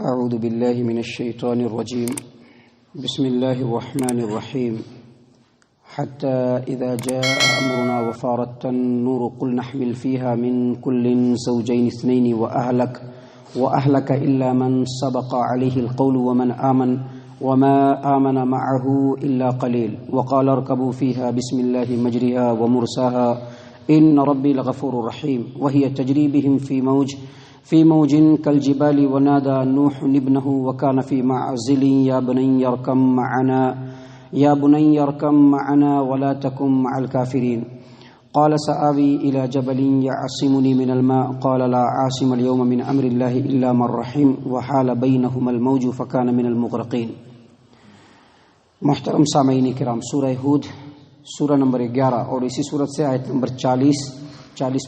أعوذ بالله من الشيطان الرجيم بسم الله الرحمن الرحيم حتى إذا جاء أمرنا وفارت النور قل نحمل فيها من كل زوجين اثنين وأهلك إلا من سبق عليه القول وما آمن معه إلا قليل وقال اركبوا فيها بسم الله مجرها ومرساها إن ربي لغفور رحيم وهي تجري بهم في موج كالجبال ونادى نوح ابنه وكان في معزل يا بني اركم معنا ولا تكن مع الكافرين قال سآوي إلى جبل يعصمني من الماء قال لا عاصم اليوم من أمر الله إلا من رحم وحال بينهما الموج فكان من المغرقين. محترم سامعین کرام، سورہ ہود سورہ نمبر 11 اور اسی صورت سے آیت نمبر 40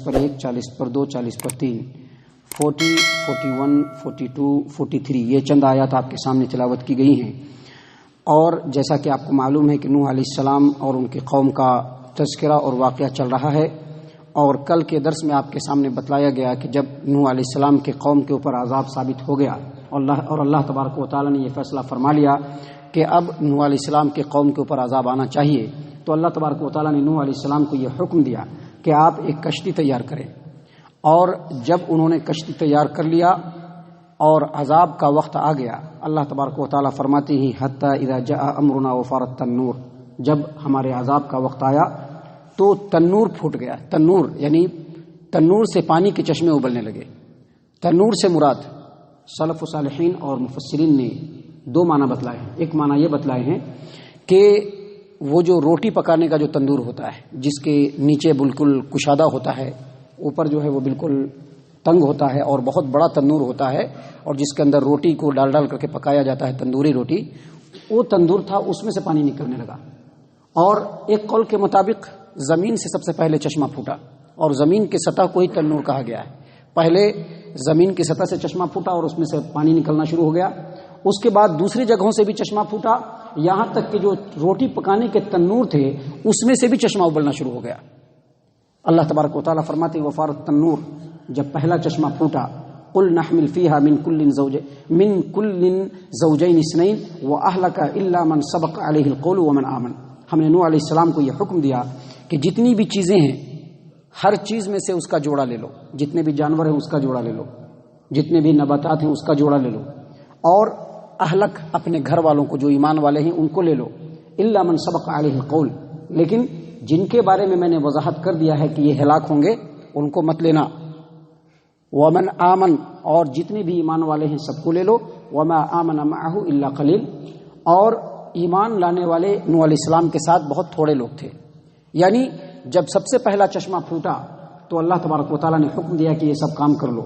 پر 1، 40 پر 2، 40 پر 3، 40، 41، 42، 43 یہ چند آیات آپ کے سامنے تلاوت کی گئی ہیں. اور جیسا کہ آپ کو معلوم ہے کہ نوح علیہ السلام اور ان کی قوم کا تذکرہ اور واقعہ چل رہا ہے، اور کل کے درس میں آپ کے سامنے بتلایا گیا کہ جب نوح علیہ السلام کے قوم کے اوپر عذاب ثابت ہو گیا اور اللہ تبارک و تعالی نے یہ فیصلہ فرما لیا کہ اب نوح علیہ السلام کے قوم کے اوپر عذاب آنا چاہیے، تو اللہ تبارک و تعالی نے نوح علیہ السلام کو یہ حکم دیا کہ آپ ایک کشتی تیار کریں. اور جب انہوں نے کشتی تیار کر لیا اور عذاب کا وقت آ گیا، اللہ تبارک و تعالی فرماتے ہیں حتی اذا جاء امرنا وفارت النور، جب ہمارے عذاب کا وقت آیا تو تنور پھوٹ گیا. تنور یعنی تنور سے پانی کے چشمے ابلنے لگے. تنور سے مراد سلف و صالحین اور مفسرین نے دو معنی بتلائے ہیں. ایک معنی یہ بتلائے ہیں کہ وہ جو روٹی پکانے کا جو تندور ہوتا ہے، جس کے نیچے بالکل کشادہ ہوتا ہے، اوپر جو ہے وہ بالکل تنگ ہوتا ہے اور بہت بڑا تندور ہوتا ہے، اور جس کے اندر روٹی کو ڈال کر کے پکایا جاتا ہے، تندوری روٹی، وہ تندور تھا، اس میں سے پانی نکلنے لگا. اور ایک قول کے مطابق زمین سے سب سے پہلے چشمہ پھوٹا، اور زمین کی سطح کو ہی تنور کہا گیا ہے. پہلے زمین کی سطح سے چشمہ پھوٹا اور اس میں سے پانی نکلنا شروع ہو گیا. اس کے بعد دوسری جگہوں سے بھی چشمہ پھوٹا، یہاں تک کہ جو روٹی پکانے کے تنور تھے اس میں سے بھی چشمہ ابلنا شروع ہو گیا. اللہ تبارک و تعالیٰ فرماتے ہیں وفارت النور، جب پہلا چشمہ پھوٹا قل نحمل فیہا من کل زوجین اثنین واہلک الا من سبق علیہ القول ومن آمن. ہم نے نوح علیہ السلام کو یہ حکم دیا کہ جتنی بھی چیزیں ہیں ہر چیز میں سے اس کا جوڑا لے لو، جتنے بھی جانور ہیں اس کا جوڑا لے لو، جتنے بھی نباتات ہیں اس کا جوڑا لے لو، اور اہلک اپنے گھر والوں کو جو ایمان والے ہیں ان کو لے لو، الا من سبق علیہ القول، لیکن جن کے بارے میں نے وضاحت کر دیا ہے کہ یہ ہلاک ہوں گے ان کو مت لینا. ومن آمن، اور جتنے بھی ایمان والے ہیں سب کو لے لو. وما آمن معه الا قلیل، اور ایمان لانے والے نوح علیہ السلام کے ساتھ بہت تھوڑے لوگ تھے. یعنی جب سب سے پہلا چشمہ پھوٹا تو اللہ تبارک و تعالیٰ نے حکم دیا کہ یہ سب کام کر لو،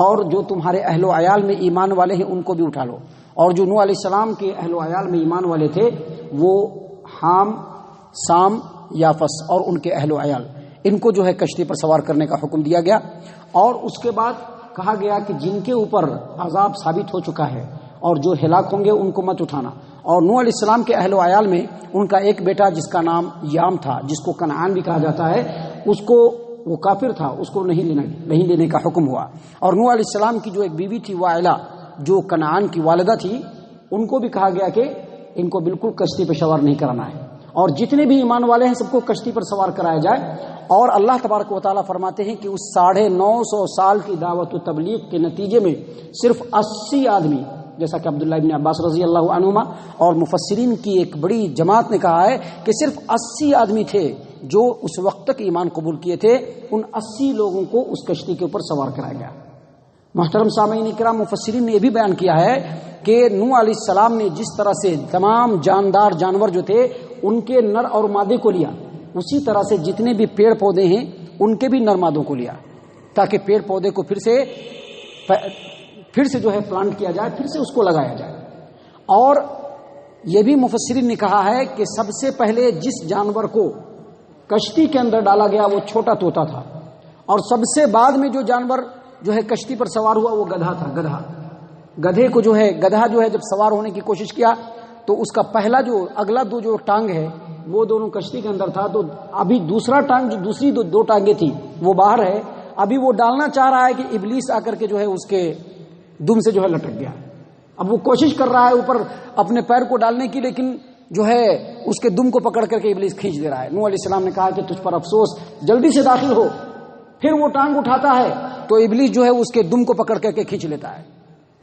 اور جو تمہارے اہل و عیال میں ایمان والے ہیں ان کو بھی اٹھا لو. اور جو نوح علیہ السلام کے اہل و عیال میں ایمان والے تھے وہ حام، سام، یافس اور ان کے اہل و عیال، ان کو جو ہے کشتی پر سوار کرنے کا حکم دیا گیا. اور اس کے بعد کہا گیا کہ جن کے اوپر عذاب ثابت ہو چکا ہے اور جو ہلاک ہوں گے ان کو مت اٹھانا. اور نوح علیہ السلام کے اہل و عیال میں ان کا ایک بیٹا جس کا نام یام تھا، جس کو کنعان بھی کہا جاتا ہے، اس کو وہ کافر تھا، اس کو نہیں لینے کا حکم ہوا. اور نوح علیہ السلام کی جو ایک بیوی تھی وائلہ، جو کنعان کی والدہ تھی، ان کو بھی کہا گیا کہ ان کو بالکل کشتی پہ سوار نہیں کرانا ہے، اور جتنے بھی ایمان والے ہیں سب کو کشتی پر سوار کرایا جائے. اور اللہ تبارک و تعالیٰ فرماتے ہیں کہ اس 950 سال کی دعوت و تبلیغ کے نتیجے میں صرف 80 آدمی، جیسا کہ عبداللہ ابن عباس رضی اللہ عنہما اور مفسرین کی ایک بڑی جماعت نے کہا ہے کہ صرف 80 آدمی تھے جو اس وقت تک ایمان قبول کیے تھے. ان 80 لوگوں کو اس کشتی کے اوپر سوار کرایا گیا. محترم سامعین کرام، مفسرین نے یہ بھی بیان کیا ہے کہ نوح علیہ السلام نے جس طرح سے تمام جاندار جانور جو تھے ان کے نر اور مادے کو لیا، اسی طرح سے جتنے بھی پیڑ پودے ہیں ان کے بھی نر مادوں کو لیا، تاکہ پیڑ پودے کو پھر سے جو ہے پلانٹ کیا جائے، پھر سے اس کو لگایا جائے. اور یہ بھی مفسرین نے کہا ہے کہ سب سے پہلے جس جانور کو کشتی کے اندر ڈالا گیا وہ چھوٹا طوطا تھا، اور سب سے بعد میں جو جانور جو ہے کشتی پر سوار ہوا وہ گدھا تھا. گدھے کو جو ہے جب سوار ہونے کی کوشش کیا تو اس کا پہلا جو اگلا جو ٹانگ ہے وہ دونوں کشتی کے اندر تھا، تو ابھی دوسرا ٹانگ جو دوسری دو ٹانگیں تھی وہ باہر ہے. ابھی وہ ڈالنا چاہ رہا ہے کہ ابلیس آ کر کے جو ہے اس کے دم سے جو ہے لٹک گیا. اب وہ کوشش کر رہا ہے اوپر اپنے پیر کو ڈالنے کی، لیکن جو ہے اس کے دم کو پکڑ کر کے ابلیس کھینچ دے رہا ہے۔ نوح علیہ السلام نے کہا کہ تجھ پر افسوس، جلدی سے داخل ہو۔ پھر وہ ٹانگ اٹھاتا ہے تو ابلیس جو ہے اس کے دم کو پکڑ کر کے کھینچ لیتا ہے۔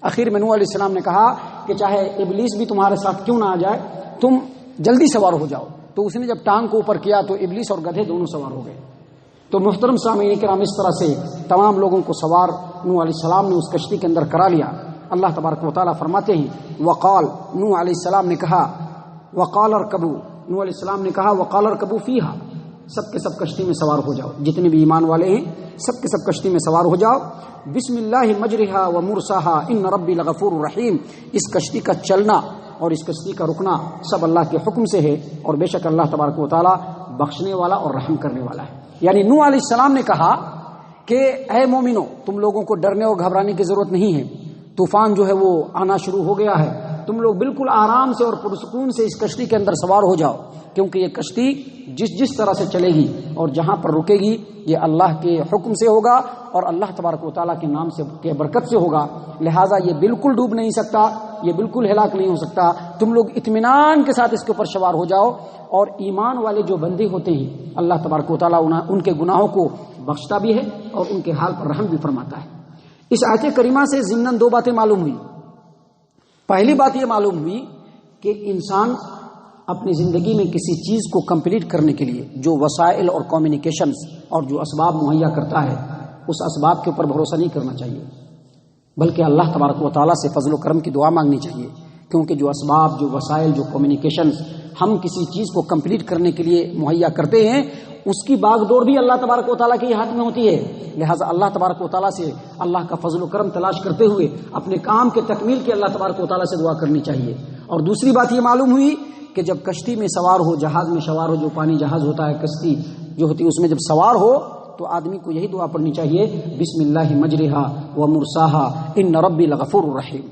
آخر میں نوح علیہ السلام نے کہا کہ چاہے ابلیس بھی تمہارے ساتھ کیوں نہ آ جائے، تم جلدی سوار ہو جاؤ۔ تو اس نے جب ٹانگ کو اوپر کیا تو ابلیس اور گدھے دونوں سوار ہو گئے۔ تو محترم سامعین کرام، اس طرح سے تمام لوگوں کو سوار نوح علیہ السلام نے اس کشتی کے اندر کرا لیا۔ اللہ تبارک و تعالیٰ فرماتے ہیں وقال، نوح علیہ السلام نے کہا، وقال ارکبوا، نوح علیہ السلام نے کہا وقال ارکبوا فیہا، سب کے سب کشتی میں سوار ہو جاؤ، جتنے بھی ایمان والے ہیں سب کے سب کشتی میں سوار ہو جاؤ۔ بسم اللہ مجرہا و مرساہا ان ربی لغفور رحیم، اس کشتی کا چلنا اور اس کشتی کا رکنا سب اللہ کے حکم سے ہے، اور بے شک اللہ تبارک و تعالیٰ بخشنے والا اور رحم کرنے والا ہے۔ یعنی نوح علیہ السلام نے کہا کہ اے مومنو، تم لوگوں کو ڈرنے اور گھبرانے کی ضرورت نہیں ہے، طوفان جو ہے وہ آنا شروع ہو گیا ہے، تم لوگ بالکل آرام سے اور پرسکون سے اس کشتی کے اندر سوار ہو جاؤ، کیونکہ یہ کشتی جس طرح سے چلے گی اور جہاں پر رکے گی یہ اللہ کے حکم سے ہوگا اور اللہ تبارک و تعالیٰ کے نام سے کے برکت سے ہوگا، لہٰذا یہ بالکل ڈوب نہیں سکتا، یہ بالکل ہلاک نہیں ہو سکتا۔ تم لوگ اطمینان کے ساتھ اس کے اوپر سوار ہو جاؤ، اور ایمان والے جو بندے ہوتے ہیں اللہ تبارک و تعالیٰ ان کے گناہوں کو بخشتا بھی ہے اور ان کے حال پر رحم بھی فرماتا ہے۔ اس آیت کریمہ سے ضمناً دو باتیں معلوم ہوئی۔ پہلی بات یہ معلوم ہوئی کہ انسان اپنی زندگی میں کسی چیز کو کمپلیٹ کرنے کے لیے جو وسائل اور کمیونیکیشنز اور جو اسباب مہیا کرتا ہے اس اسباب کے اوپر بھروسہ نہیں کرنا چاہیے، بلکہ اللہ تبارک و تعالیٰ سے فضل و کرم کی دعا مانگنی چاہیے، کیونکہ جو اسباب، جو وسائل، جو کمیونیکیشنز ہم کسی چیز کو کمپلیٹ کرنے کے لیے مہیا کرتے ہیں اس کی باغ دوڑ بھی اللہ تبارک و تعالیٰ کے ہی ہاتھ میں ہوتی ہے، لہٰذا اللہ تبارک و تعالیٰ سے اللہ کا فضل و کرم تلاش کرتے ہوئے اپنے کام کے تکمیل کی اللہ تبارک و تعالیٰ سے دعا کرنی چاہیے۔ اور دوسری بات یہ معلوم ہوئی کہ جب کشتی میں سوار ہو، جہاز میں سوار ہو، جو پانی جہاز ہوتا ہے، کشتی جو ہوتی ہے، اس میں جب سوار ہو تو آدمی کو یہی دعا پڑھنی چاہیے بسم اللہ مجرہا و مرساہا ان ربی لغفور رحیم۔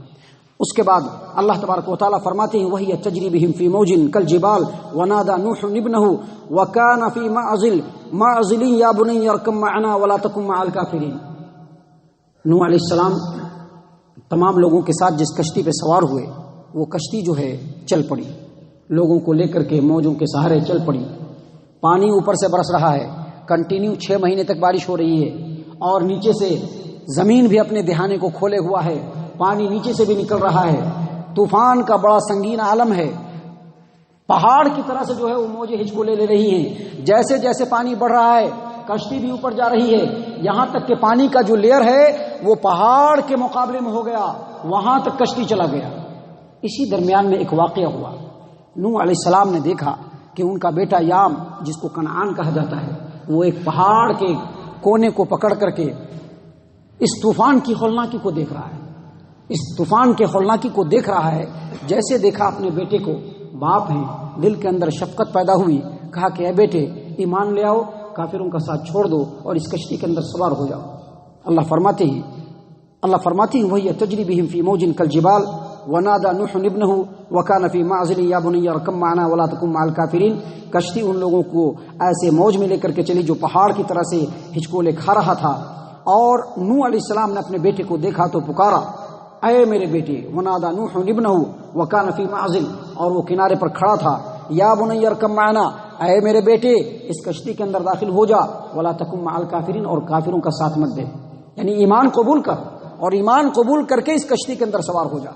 اس کے بعد اللہ تبارک و تعالیٰ فرماتے ہیں وہی تجری بہم فی موج کالجبال ونادى نوح ابنہ وکان فی معزل یا بنی ارکب معنا ولا تکن مع الکافرین۔ نوح علیہ السلام تمام لوگوں کے ساتھ جس کشتی پہ سوار ہوئے وہ کشتی جو ہے چل پڑی، لوگوں کو لے کر کے موجوں کے سہارے چل پڑی، پانی اوپر سے برس رہا ہے، کنٹینیو 6 مہینے تک بارش ہو رہی ہے، اور نیچے سے زمین بھی اپنے دہانے کو کھولے ہوا ہے، پانی نیچے سے بھی نکل رہا ہے، طوفان کا بڑا سنگین عالم ہے، پہاڑ کی طرح سے جو ہے وہ موجیں ہچکو لے رہی ہیں، جیسے جیسے پانی بڑھ رہا ہے کشتی بھی اوپر جا رہی ہے، یہاں تک کہ پانی کا جو لیئر ہے وہ پہاڑ کے مقابلے میں ہو گیا، وہاں تک کشتی چلا گیا۔ اسی درمیان میں ایک واقعہ ہوا، نوح علیہ السلام نے دیکھا کہ ان کا بیٹا یام، جس کو کنعان کہا جاتا ہے، وہ ایک پہاڑ کے کونے کو پکڑ کر کے اس طوفان کی ہولناکی کو دیکھ رہا ہے، اس طوفان کے ہولناکی کو دیکھ رہا ہے۔ جیسے دیکھا اپنے بیٹے کو، باپ ہیں، دل کے اندر شفقت پیدا ہوئی، کہا کہ اے بیٹے ایمان لے آؤ، کافروں کا ساتھ چھوڑ دو اور اس کشتی کے اندر سوار ہو جاؤ۔ اللہ فرماتے ہیں وہی تجری بہم فی موج کالجبال ونادى نوح ابنہ وکان فی معزل یا بنی ارکب معنا ولا تکن مع الکافرین۔ کشتی ان لوگوں کو ایسے موج میں لے کر کے چلی جو پہاڑ کی طرح سے ہچکولے کھا رہا تھا، اور نوح علیہ السلام نے اپنے بیٹے کو دیکھا تو پکارا اے میرے بیٹے، ونادى نوح ابنہ وکان فی معزل، اور وہ کنارے پر کھڑا تھا، یا بنی ارکب معنا، اے میرے بیٹے اس کشتی کے اندر داخل ہو جا، ولا تکن مع الکافرین، اور کافروں کا ساتھ مت دے، یعنی ایمان قبول کر، اور ایمان قبول کر کے اس کشتی کے اندر سوار ہو جا۔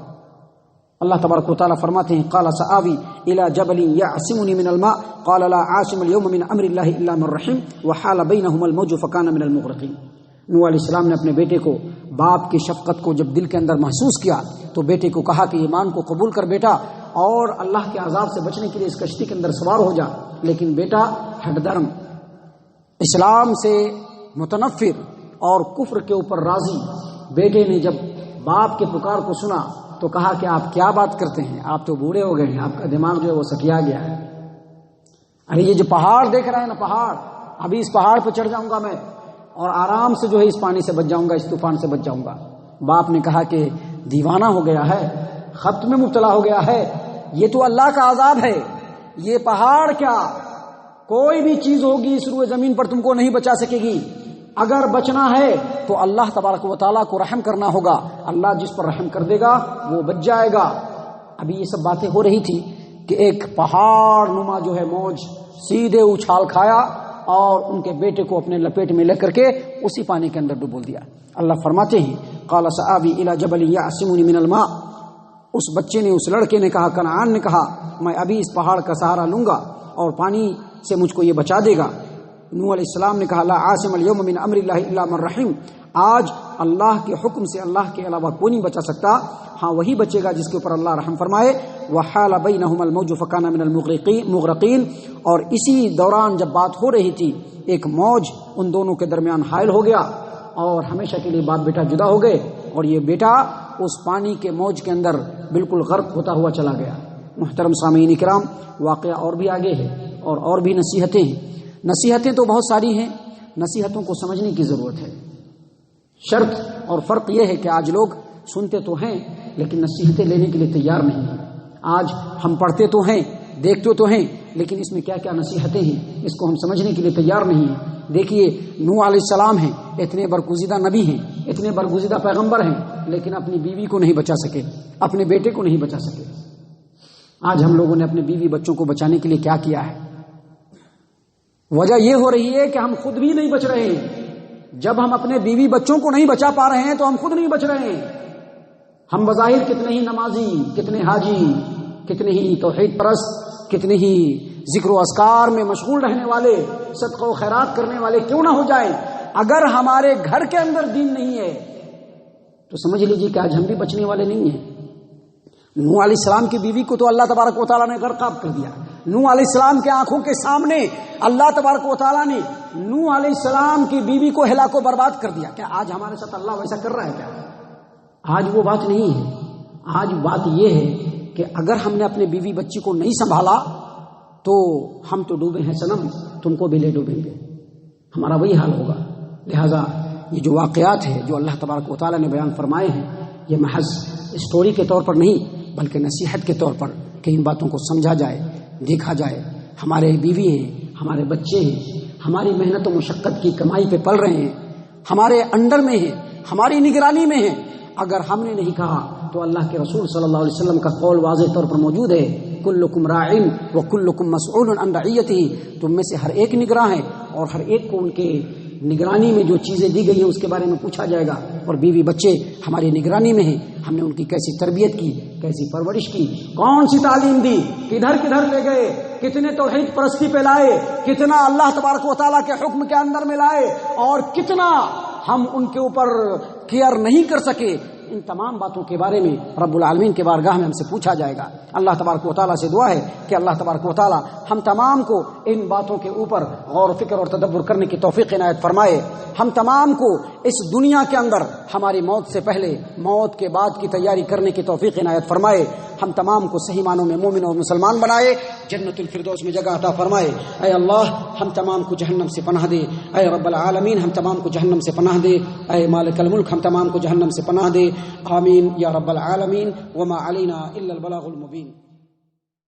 اللہ تبارک و تعالیٰ فرماتے ہیں قال سآوی الی جبل یعصمنی من الماء قال لا عاصم اليوم من امر اللہ الا من رحم وحال بینہما الموج فکان من المغرقین۔ نوح علیہ السلام نے اپنے بیٹے کو، باپ کی شفقت کو جب دل کے اندر محسوس کیا تو بیٹے کو کہا کہ ایمان کو قبول کر بیٹا، اور اللہ کے عذاب سے بچنے کے لیے اس کشتی کے اندر سوار ہو جا۔ لیکن بیٹا ہٹ درم، اسلام سے متنفر اور کفر کے اوپر راضی بیٹے نے جب باپ کے پکار کو سنا تو کہا کہ آپ کیا بات کرتے ہیں، آپ تو بوڑھے ہو گئے ہیں، آپ کا دماغ جو ہے وہ سکیا گیا ہے۔ ارے یہ جو پہاڑ دیکھ رہا ہے نا، پہاڑ، ابھی اس پہاڑ پہ چڑھ جاؤں گا میں اور آرام سے جو ہے اس پانی سے بچ جاؤں گا، اس طوفان سے بچ جاؤں گا۔ باپ نے کہا کہ دیوانہ ہو گیا ہے، خبط میں مبتلا ہو گیا ہے، یہ تو اللہ کا عذاب ہے، یہ پہاڑ کیا کوئی بھی چیز ہوگی اس روئے زمین پر تم کو نہیں بچا سکے گی، اگر بچنا ہے تو اللہ تبارک و تعالیٰ کو رحم کرنا ہوگا، اللہ جس پر رحم کر دے گا وہ بچ جائے گا۔ ابھی یہ سب باتیں ہو رہی تھی کہ ایک پہاڑ نما جو ہے موج سیدھے اچھال کھایا اور ان کے بیٹے کو اپنے لپیٹ میں لے کر کے اسی پانی کے اندر ڈبول دیا۔ اللہ فرماتے ہیں قال سآوی الی جبل یعصمنی من الماء، اس بچے نے، اس لڑکے نے کہا، کنعان نے کہا، میں ابھی اس پہاڑ کا سہارا لوں گا اور پانی سے مجھ کو یہ بچا دے گا۔ نوح علیہ السلام نے کہا لا عاصم اليوم من امر اللہ الا من رحم، آج اللہ کے حکم سے اللہ کے علاوہ کوئی نہیں بچا سکتا، ہاں وہی بچے گا جس کے اوپر اللہ رحم فرمائے۔ وحال بینہما الموج فکان من المغرقین، اور اسی دوران جب بات ہو رہی تھی ایک موج ان دونوں کے درمیان حائل ہو گیا اور ہمیشہ کے لیے باپ بیٹا جدا ہو گئے، اور یہ بیٹا اس پانی کے موج کے اندر بالکل غرق ہوتا ہوا چلا گیا۔ محترم سامعین کرام، واقعہ اور بھی آگے ہے اور بھی نصیحتیں ہیں۔ نصیحتیں تو بہت ساری ہیں، نصیحتوں کو سمجھنے کی ضرورت ہے۔ شرط اور فرق یہ ہے کہ آج لوگ سنتے تو ہیں لیکن نصیحتیں لینے کے لیے تیار نہیں ہیں۔ آج ہم پڑھتے تو ہیں، دیکھتے تو ہیں، لیکن اس میں کیا کیا نصیحتیں ہیں اس کو ہم سمجھنے کے لیے تیار نہیں ہیں۔ دیکھیے نوح علیہ السلام ہیں، اتنے برگزیدہ نبی ہیں، اتنے برگزیدہ پیغمبر ہیں، لیکن اپنی بیوی کو نہیں بچا سکے، اپنے بیٹے کو نہیں بچا سکے۔ آج ہم لوگوں نے اپنے بیوی بچوں کو بچانے کے لیے کیا کیا ہے؟ وجہ یہ ہو رہی ہے کہ ہم خود بھی نہیں بچ رہے ہیں۔ جب ہم اپنے بیوی بچوں کو نہیں بچا پا رہے ہیں تو ہم خود نہیں بچ رہے ہیں۔ ہم بظاہر کتنے ہی نمازی، کتنے حاجی، کتنے ہی توحید پرست، کتنے ہی ذکر و اذکار میں مشغول رہنے والے، صدقہ و خیرات کرنے والے کیوں نہ ہو جائیں، اگر ہمارے گھر کے اندر دین نہیں ہے تو سمجھ لیجیے کہ آج ہم بھی بچنے والے نہیں ہیں۔ نوح علیہ السلام کی بیوی کو تو اللہ تبارک و تعالیٰ نے غرقاب کر دیا۔ نوح علیہ السلام کے آنکھوں کے سامنے اللہ تبارک و تعالیٰ نے نوح علیہ السلام کی بیوی کو ہلاک و برباد کر دیا۔ کیا آج ہمارے ساتھ اللہ ویسا کر رہا ہے کیا؟ آج وہ بات نہیں ہے۔ آج بات یہ ہے کہ اگر ہم نے اپنے بیوی بچی کو نہیں سنبھالا تو ہم تو ڈوبے ہیں صنم، تم کو بھی لے ڈوبیں گے، ہمارا وہی حال ہوگا۔ لہٰذا یہ جو واقعات ہیں جو اللہ تبارک و تعالیٰ نے بیان فرمائے ہیں، یہ محض اسٹوری کے طور پر نہیں بلکہ نصیحت کے طور پر کہ ان باتوں کو سمجھا جائے، دیکھا جائے۔ ہمارے بیوی ہیں، ہمارے بچے ہیں، ہماری محنت و مشقت کی کمائی پہ پل رہے ہیں، ہمارے انڈر میں ہیں، ہماری نگرانی میں ہیں۔ اگر ہم نے نہیں کہا تو اللہ کے رسول صلی اللہ علیہ وسلم کا قول واضح طور پر موجود ہے، کلکم راعٍ وکلکم مسئول عن رعیتہ، تم میں سے ہر ایک نگراں ہے اور ہر ایک کو ان کے نگرانی میں جو چیزیں دی گئی ہیں اس کے بارے میں پوچھا جائے گا۔ اور بیوی بچے ہماری نگرانی میں ہیں، ہم نے ان کی کیسی تربیت کی، کیسی پرورش کی، کون سی تعلیم دی، کدھر کدھر لے گئے، کتنے توحید پرستی پہ لائے، کتنا اللہ تبارک و تعالیٰ کے حکم کے اندر میں لائے، اور کتنا ہم ان کے اوپر کیئر نہیں کر سکے۔ ان تمام باتوں کے بارے میں رب العالمین کے بارگاہ میں ہم سے پوچھا جائے گا۔ اللہ تبارک و تعالیٰ سے دعا ہے کہ اللہ تبارک و تعالیٰ ہم تمام کو ان باتوں کے اوپر غور و فکر اور تدبر کرنے کی توفیق عنایت فرمائے۔ ہم تمام کو اس دنیا کے اندر ہماری موت سے پہلے، موت کے بعد کی تیاری کرنے کی توفیق عنایت فرمائے۔ ہم تمام کو صحیح معنوں میں مومن اور مسلمان بنائے، جنت الفردوس میں جگہ عطا فرمائے۔ اے اللہ ہم تمام کو جہنم سے پناہ دے، اے رب العالمین ہم تمام کو جہنم سے پناہ دے، اے مالک الملک ہم تمام کو جہنم سے پناہ دے۔ آمین یا رب العالمین۔ وما علینا الا البلاغ المبین۔